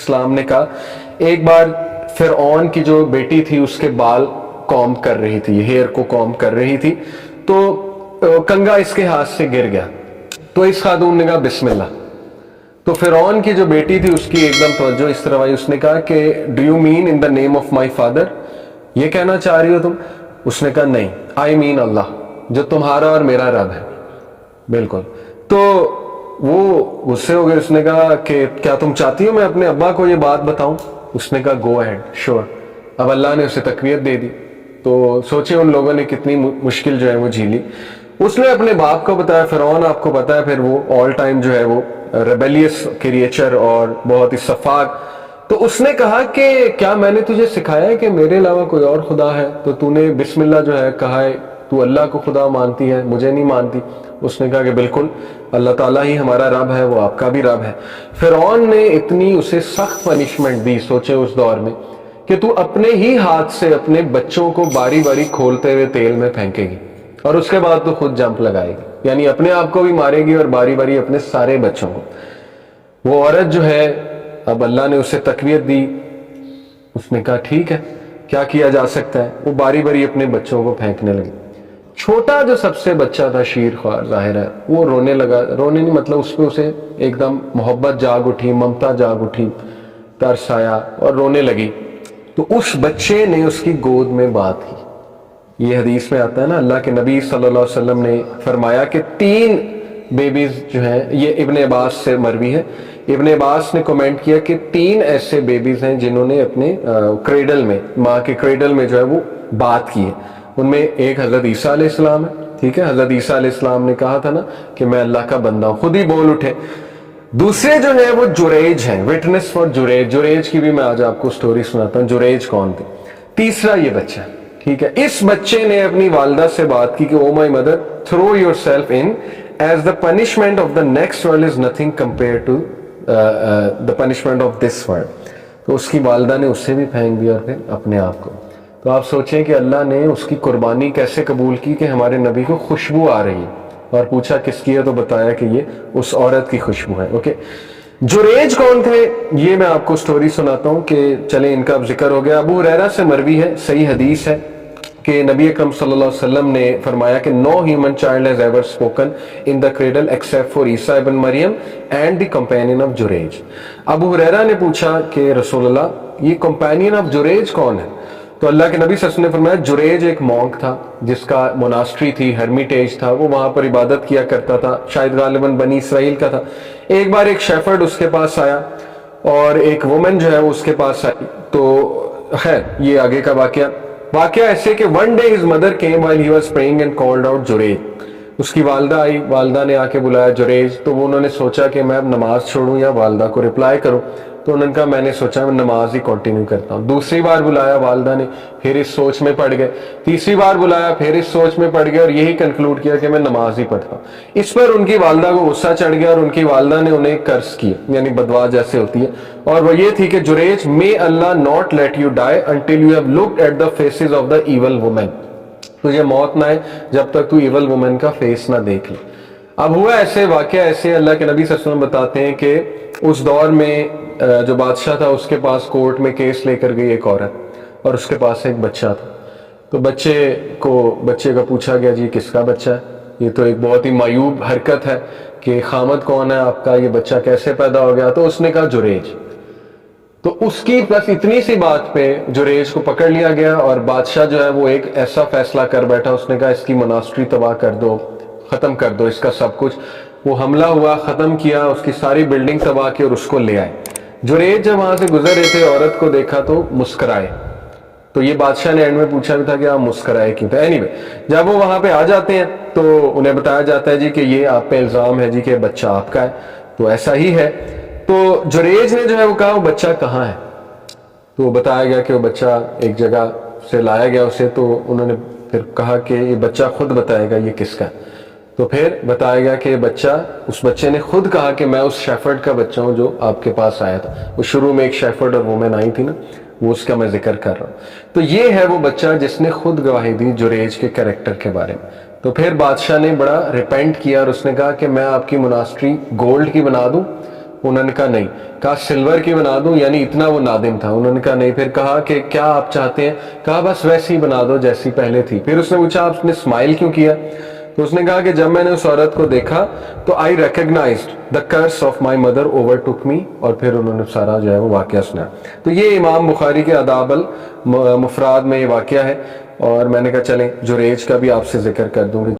السلام نے کہا ایک بار فرعون کی جو بیٹی تھی اس کے بال کام کر رہی تھی، ہیئر کو کام کر رہی تھی، تو کنگا اس کے ہاتھ سے گر گیا، تو اس خاتون نے کہا بسم اللہ. تو فرعون کی جو بیٹی تھی اس کی ایک دم توجہ اس طرح آئی، اس نے کہا کہ do you mean in the name of my father, یہ کہنا چاہ رہی ہو تم؟ اس نے کہا نہیں، آئی مین اللہ، جو تمہارا اور میرا رب ہے. بالکل. تو وہ غصے ہو گئے، اس نے کہا کہ کیا تم چاہتی ہو میں اپنے ابا کو یہ بات بتاؤں؟ اس نے کہا گو اہیڈ، شور. اب اللہ نے اسے تقویت دے دی. تو سوچیں ان لوگوں نے کتنی مشکل جو ہے وہ جھیلی. اس نے اپنے باپ کو بتایا. فرعون آپ کو پتا ہے پھر وہ آل ٹائم جو ہے وہ ریبیلیس کریچر اور بہت ہی سفاک. تو اس نے کہا کہ کیا میں نے تجھے سکھایا ہے کہ میرے علاوہ کوئی اور خدا ہے؟ تو تو نے بسم اللہ جو ہے کہا ہے، تو اللہ کو خدا مانتی ہے، مجھے نہیں مانتی. اس نے کہا کہ بالکل اللہ تعالیٰ ہی ہمارا رب ہے، وہ آپ کا بھی رب ہے. فرعون نے اتنی اسے سخت پنشمنٹ دی، سوچے اس دور میں، کہ تو اپنے ہی ہاتھ سے اپنے بچوں کو باری باری کھولتے ہوئے تیل میں پھینکے گی اور اس کے بعد تو خود جمپ لگائے گی، یعنی اپنے آپ کو بھی مارے گی اور باری باری اپنے سارے بچوں کو. وہ عورت جو ہے، اب اللہ نے اسے تقویت دی. اس نے کہا ٹھیک ہے، کیا کیا جا سکتا ہے. وہ باری باری اپنے بچوں کو پھینکنے لگی. چھوٹا جو سب سے بچہ تھا شیر خوار ظاہر ہے، وہ رونے لگا. رونے نہیں مطلب اس پہ اسے ایک دم محبت جاگ اٹھی، ممتا جاگ اٹھی، ترس آیا اور رونے لگی. تو اس بچے نے اس کی گود میں بات کی. یہ حدیث میں آتا ہے نا، اللہ کے نبی صلی اللہ علیہ وسلم نے فرمایا کہ 3 بیبیز جو ہیں، یہ ابن عباس سے مروی ہے. ابن عباس نے کمنٹ کیا کہ 3 ایسے بیبیز ہیں جنہوں نے اپنے کریڈل میں، ماں کے کریڈل میں جو ہے وہ بات کی ہے. ان میں ایک حضرت عیسیٰ علیہ السلام ہے. ٹھیک ہے، حضرت عیسیٰ علیہ السلام نے کہا تھا نا کہ میں اللہ کا بندہ ہوں، خود ہی بول اٹھے. دوسرے جو ہیں وہ جریج ہیں، وٹنس فار جریج. جریج کی بھی میں آج آپ کو سٹوری سناتا ہوں، جریج کون تھے. تیسرا یہ بچہ. ٹھیک ہے، اس بچے نے اپنی والدہ سے بات کی کہ oh my mother, throw yourself in as the punishment of the next world is nothing compare to the punishment of this world. تو اس کی والدہ نے اسے بھی پھینک دیا اور پھر اپنے آپ کو. تو آپ سوچیں کہ اللہ نے اس کی قربانی کیسے قبول کی کہ ہمارے نبی کو خوشبو آ رہی ہے، اور پوچھا کس کی ہے تو بتایا کہ یہ اس عورت کی خوشبو ہے. اوکے، جریج کون تھے یہ میں آپ کو سٹوری سناتا ہوں کہ چلیں ان کا اب ذکر ہو گیا. ابو ہریرہ سے مروی ہے، صحیح حدیث ہے کہ نبی اکرم صلی اللہ علیہ وسلم نے فرمایا کہ no human child has ever spoken in the cradle except for عیسیٰ ابن مریم and the companion of جریج. ابو ہریرہ نے پوچھا کہ رسول اللہ یہ companion of جریج کون ہے؟ تو اللہ کے نبی صلی اللہ علیہ وسلم نے فرمایا جریج ایک مونک تھا جس کا موناسٹری تھی، ہرمیٹیج تھا، وہ وہاں پر عبادت کیا کرتا تھا، شاید غالباً بنی اسرائیل کا تھا. ایک بار ایک شیفرڈ اس کے پاس آیا اور ایک وومن جو ہے اس کے پاس آئی. تو خیر یہ آگے کا واقعہ ایسے کہ one day his mother came while he was praying and called out جریج. اس کی والدہ آئی، والدہ نے آ کے بلایا جریج. تو وہ انہوں نے سوچا کہ میں اب نماز چھوڑوں یا والدہ کو رپلائی کروں. تو انہوں نے کہا میں نے سوچا میں نماز ہی کنٹینیو کرتا ہوں. دوسری بار بلایا والدہ نے، پھر اس سوچ میں پڑ گئے. تیسری بار بلایا، پھر اس سوچ میں پڑ گئے اور یہی کنکلوڈ کیا کہ میں نماز ہی پڑھتا ہوں. اس پر ان کی والدہ کو غصہ چڑھ گیا اور ان کی والدہ نے انہیں کرس کیا، یعنی بدوا جیسے ہوتی ہے، اور وہ یہ تھی کہ جریج may Allah not let you die until you have looked at the faces of the evil woman. تجھے موت نہ آئے جب تک تو ایول وومن کا فیس نہ دیکھ لے. اب ہوا ایسے، واقعہ ایسے، اللہ کے نبی صلی اللہ علیہ وسلم بتاتے ہیں کہ اس دور میں جو بادشاہ تھا اس کے پاس کورٹ میں کیس لے کر گئی ایک عورت اور اس کے پاس ایک بچہ تھا. تو بچے کا پوچھا گیا جی کس کا بچہ ہے؟ یہ تو ایک بہت ہی معیوب حرکت ہے کہ خامد کون ہے آپ کا، یہ بچہ کیسے پیدا ہو گیا؟ تو اس نے کہا جریج. تو اس کی بس اتنی سی بات پہ جریج کو پکڑ لیا گیا اور بادشاہ جو ہے وہ ایک ایسا فیصلہ کر بیٹھا، اس نے کہا اس کی مناسٹری تباہ کر دو، ختم کر دو اس کا سب کچھ. وہ حملہ ہوا، ختم کیا، اس کی ساری بلڈنگ تباہ کی اور اس کو لے آئے. جریج جب وہاں سے گزر رہے تھے عورت کو دیکھا تو مسکرائے. تو یہ بادشاہ نے اینڈ میں پوچھا بھی تھا کہ آپ مسکرائے کیوں تھے. اینی جب وہ وہاں پہ آ جاتے ہیں تو انہیں بتایا جاتا ہے جی کہ یہ آپ پہ الزام ہے جی کہ بچہ آپ کا ہے. تو ایسا ہی ہے. تو جریج نے جو ہے وہ کہا وہ بچہ کہاں ہے؟ تو بتایا گیا کہ وہ بچہ ایک جگہ سے لایا گیا اسے. تو انہوں نے پھر کہا کہ یہ بچہ خود بتائے گا یہ کس کا ہے. تو پھر بتایا گیا کہ یہ بچہ، اس بچے نے خود کہا کہ میں اس شیفرڈ کا بچہ ہوں جو آپ کے پاس آیا تھا. وہ شروع میں ایک شیفرڈ اور وومن آئی تھی نا، وہ اس کا میں ذکر کر رہا ہوں. تو یہ ہے وہ بچہ جس نے خود گواہی دی جریج کے کریکٹر کے بارے میں. تو پھر بادشاہ نے بڑا ریپینٹ کیا اور اس نے کہا کہ میں آپ کی مناسٹری گولڈ کی بنا دوں انہوں نے کہا نہیں. کہا سلور کی بنا دوں, یعنی اتنا وہ نادم تھا. انہوں نے کہا نہیں. پھر کہا کہ کیا آپ چاہتے ہیں؟ کہا بس ویسی ہی بنا دو جیسی پہلے تھی. پھر اس نے پوچھا آپ نے اسمائل کیوں کیا؟ تو اس نے کہا کہ جب میں نے اس عورت کو دیکھا تو I recognized the curse of my mother overtook me, اور پھر انہوں نے سارا جو ہے وہ واقعہ سنا. تو یہ امام بخاری کے آداب المفراد میں یہ واقعہ ہے. اور میں نے کہا چلیں جریج کا بھی آپ سے ذکر کر دوں گی.